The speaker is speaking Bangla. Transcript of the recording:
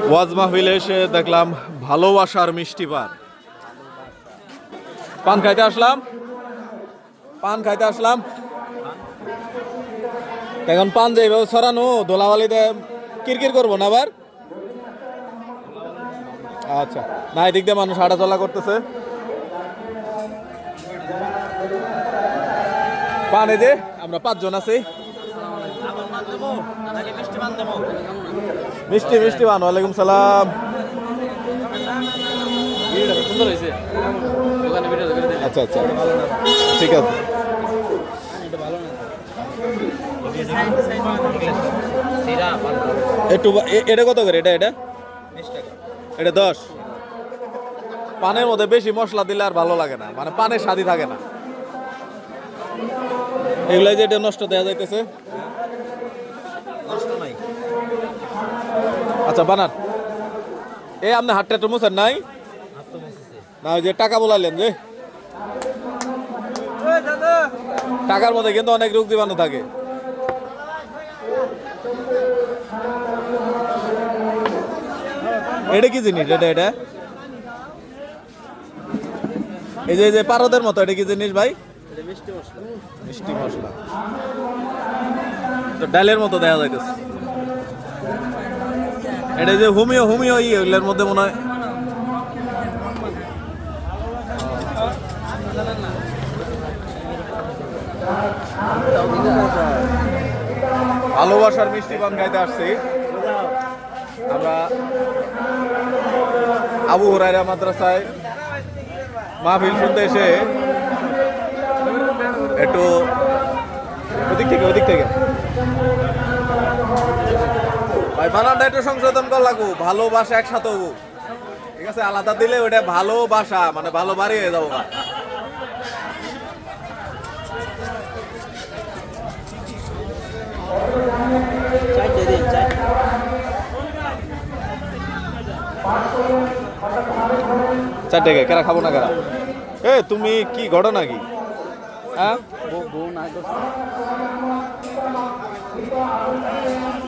ওয়াজ মাহফিলে এসে দেখলাম ভালোবাসার মিষ্টি পান। পান খাইতে আসলাম, পান খাইতে আসলাম। এখন পান যে এইভাবে ছড়ানো দোলাবালিতে কিরকির করবো না আবার। আচ্ছা, না এদিক দিয়ে মানুষ হাঁটা চলা করতেছে। পানে যে আমরা 5 জন আছি। মিষ্টি মিষ্টি পান। ওয়ালাইকুম সালাম। আচ্ছা আচ্ছা, ঠিক আছে। একটু এটা কত করে? এটা এটা এটা 10। পানের মধ্যে বেশি মশলা দিলে আর ভালো লাগে না, মানে পানের স্বাদই থাকে না। এগুলো যে এটা নষ্ট দেওয়া যাইতেছে। আচ্ছা বানান। এই আপনি হাতটা একটু মুছেন নাই না? ওই যে টাকা বলাইলেন যে টাকার মধ্যে কিন্তু অনেক রোগ জীবাণু থাকে। এটা কি জিনিস? এটা এটা এই যে পারদের মতো, এটা কি জিনিস ভাই? মিষ্টি মশলা তো ডালের মতো দেখা যাইতেছে। এটা যে হোমিও হোমিও ওইগুলোর মধ্যে মনে হয়। ভালোবাসার মিষ্টি পান খাইতে আসছি আমরা আবু হুরায়রা মাদ্রাসায়। মাহফিল শুনতে এসে একটু ওদিক থেকে ভাই বানানটা একটু সংশোধন করা লাগবো। ভালোবাসা একসাথে হবো, ঠিক আছে? আলাদা দিলে ওইটা ভালোবাসা মানে ভালো বাড়ি হয়ে যাবো। চারটে কেরা খাবো না কেরা? এ তুমি কি ঘটনা কি? হ্যাঁ